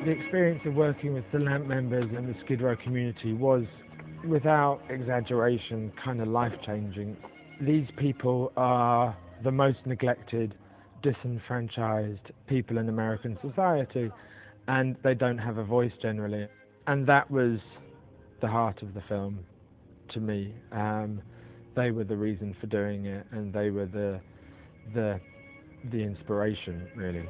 The experience of working with the LAMP members and the Skid Row community was, without exaggeration, kind of life-changing. These people are the most neglected, disenfranchised people in American society, and they don't have a voice generally. And that was the heart of the film to me. They were the reason for doing it, and they were the inspiration, really.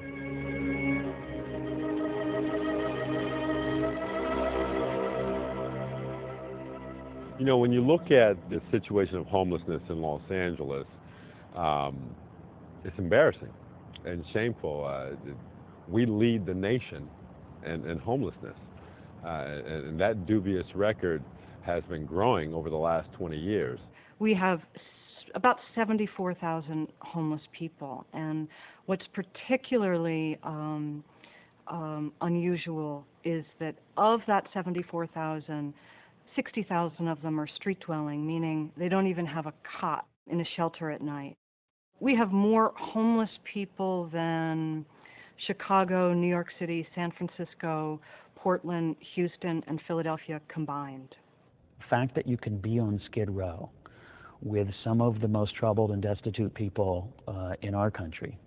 You know, when you look at the situation of homelessness in Los Angeles, it's embarrassing and shameful. We lead the nation in homelessness, and that dubious record has been growing over the last 20 years. We have about 74,000 homeless people, and what's particularly unusual is that of that 74,000, 60,000 of them are street dwelling, meaning they don't even have a cot in a shelter at night. We have more homeless people than Chicago, New York City, San Francisco, Portland, Houston, and Philadelphia combined. The fact that you can be on Skid Row with some of the most troubled and destitute people in our country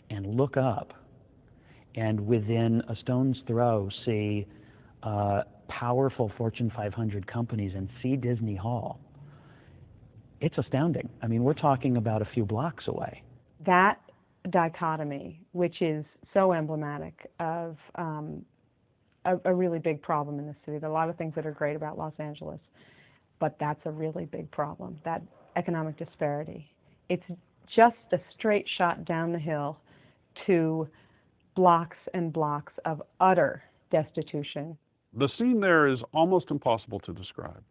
and look up and within a stone's throw see powerful Fortune 500 companies and see Disney Hall, it's astounding. I mean, we're talking about a few blocks away. That dichotomy, which is so emblematic of a really big problem in the city. There are a lot of things that are great about Los Angeles, but that's a really big problem, that economic disparity. It's just a straight shot down the hill to blocks and blocks of utter destitution. The scene there is almost impossible to describe.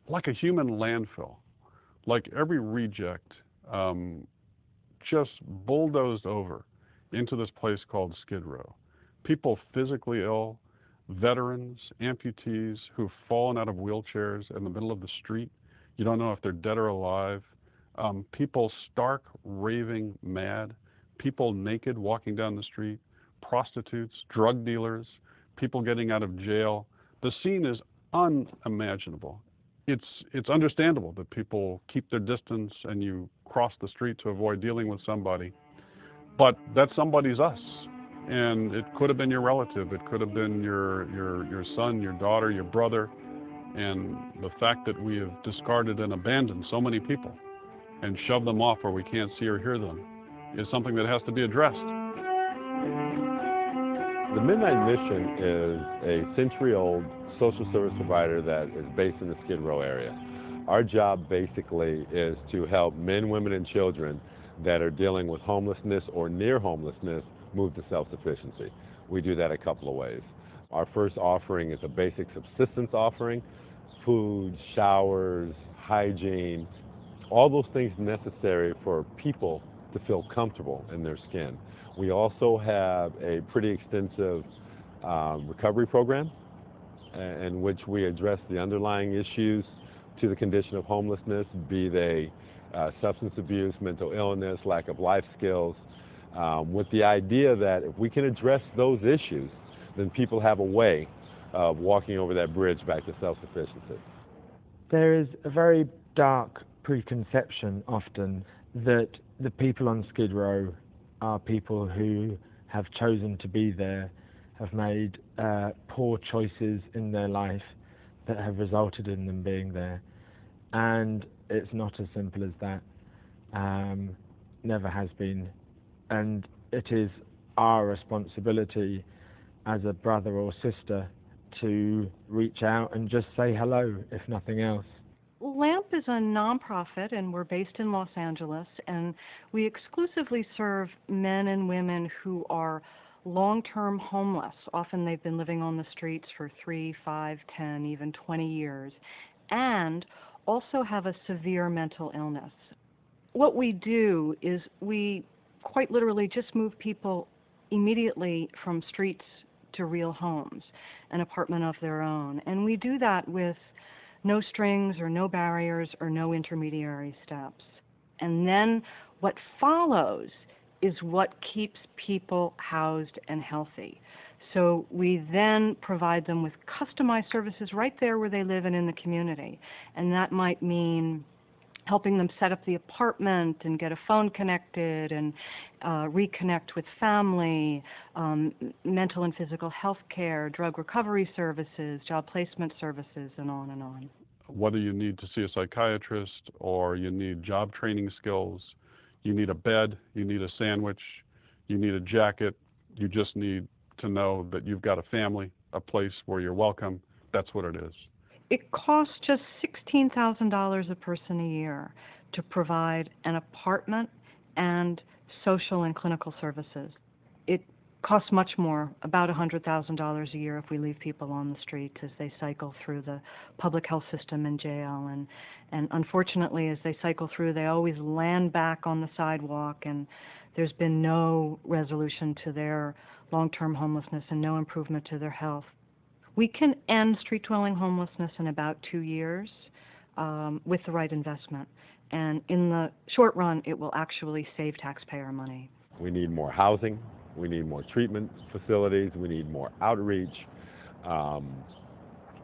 Like a human landfill, like every reject just bulldozed over into this place called Skid Row. People physically ill, veterans, amputees who've fallen out of wheelchairs in the middle of the street. You don't know if they're dead or alive. People stark, raving mad. People naked walking down the street. Prostitutes, drug dealers, people getting out of jail. The scene is unimaginable. It's understandable that people keep their distance and you cross the street to avoid dealing with somebody. But that somebody's us. And it could have been your relative. It could have been your son, your daughter, your brother. And the fact that we have discarded and abandoned so many people and shoved them off where we can't see or hear them is something that has to be addressed. The Midnight Mission is a century-old social service provider that is based in the Skid Row area. Our job basically is to help men, women, and children that are dealing with homelessness or near homelessness move to self-sufficiency. We do that a couple of ways. Our first offering is a basic subsistence offering, food, showers, hygiene, all those things necessary for people to feel comfortable in their skin. We also have a pretty extensive recovery program in which we address the underlying issues to the condition of homelessness, be they substance abuse, mental illness, lack of life skills, with the idea that if we can address those issues, then people have a way of walking over that bridge back to self-sufficiency. There is a very dark preconception often that the people on Skid Row are people who have chosen to be there, have made poor choices in their life that have resulted in them being there. And it's not as simple as that. Never has been. And it is our responsibility as a brother or sister to reach out and just say hello, if nothing else. LAMP is a nonprofit, and we're based in Los Angeles, and we exclusively serve men and women who are long-term homeless. Often they've been living on the streets for 3, 5, 10, even 20 years, and also have a severe mental illness. What we do is we quite literally just move people immediately from streets to real homes, an apartment of their own. And we do that with no strings or no barriers or no intermediary steps. And then what follows is what keeps people housed and healthy. So we then provide them with customized services right there where they live and in the community. And that might mean helping them set up the apartment and get a phone connected and reconnect with family, mental and physical health care, drug recovery services, job placement services, and on and on. Whether you need to see a psychiatrist or you need job training skills, you need a bed, you need a sandwich, you need a jacket, you just need to know that you've got a family, a place where you're welcome. That's what it is. It costs just $16,000 a person a year to provide an apartment and social and clinical services. It costs much more, about $100,000 a year if we leave people on the streets as they cycle through the public health system and jail. And unfortunately, as they cycle through, they always land back on the sidewalk, and there's been no resolution to their long-term homelessness and no improvement to their health. We can end street-dwelling homelessness in about 2 years with the right investment. And in the short run, it will actually save taxpayer money. We need more housing. We need more treatment facilities. We need more outreach.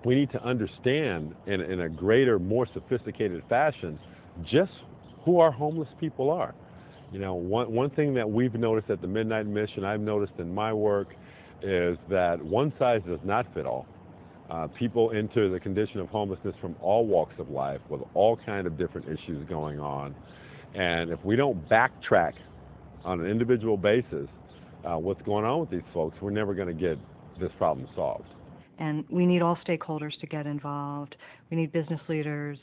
We need to understand in a greater, more sophisticated fashion just who our homeless people are. You know, one thing that we've noticed at the Midnight Mission, I've noticed in my work, is that one size does not fit all. People enter the condition of homelessness from all walks of life with all kinds of different issues going on. And if we don't backtrack on an individual basis what's going on with these folks, we're never going to get this problem solved. And we need all stakeholders to get involved. We need business leaders,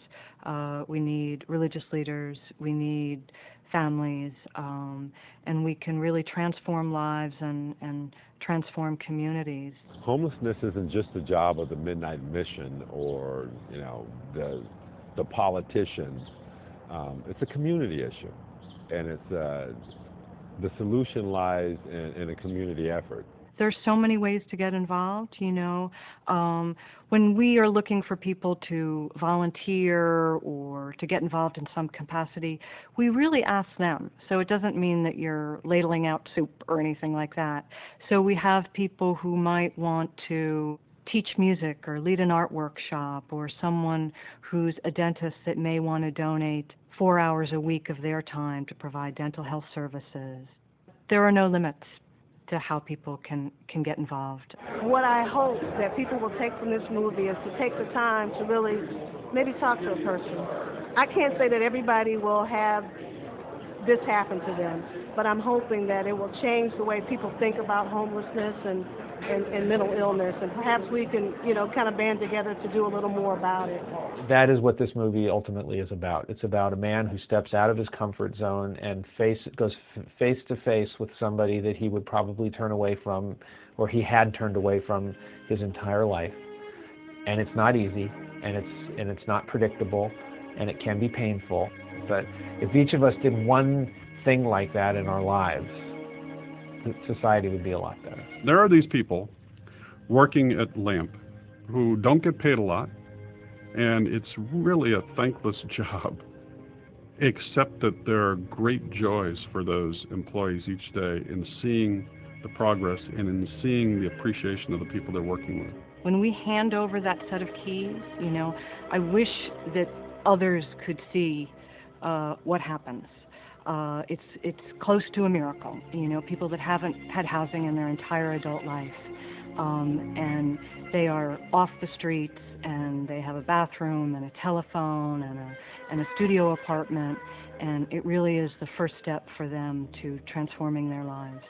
we need religious leaders, we need families, and we can really transform lives and transform communities. Homelessness isn't just the job of the Midnight Mission or, you know, the politicians. It's a community issue, and it's the solution lies in a community effort. There's so many ways to get involved, you know. When we are looking for people to volunteer or to get involved in some capacity, we really ask them. So it doesn't mean that you're ladling out soup or anything like that. So we have people who might want to teach music or lead an art workshop, or someone who's a dentist that may want to donate 4 hours a week of their time to provide dental health services. There are no limits to how people can get involved. What I hope that people will take from this movie is to take the time to really maybe talk to a person. I can't say that everybody will have this happen to them, but I'm hoping that it will change the way people think about homelessness and mental illness, and perhaps we can, you know, kind of band together to do a little more about it. That is what this movie ultimately is about. It's about a man who steps out of his comfort zone and goes face to face with somebody that he would probably turn away from, or he had turned away from his entire life. And it's not easy, and it's not predictable, and it can be painful. But if each of us did one thing like that in our lives, society would be a lot better. There are these people working at LAMP who don't get paid a lot, and it's really a thankless job, except that there are great joys for those employees each day in seeing the progress and in seeing the appreciation of the people they're working with. When we hand over that set of keys, you know, I wish that others could see what happens. It's close to a miracle, you know, people that haven't had housing in their entire adult life, and they are off the streets, and they have a bathroom and a telephone and a studio apartment, and it really is the first step for them to transforming their lives.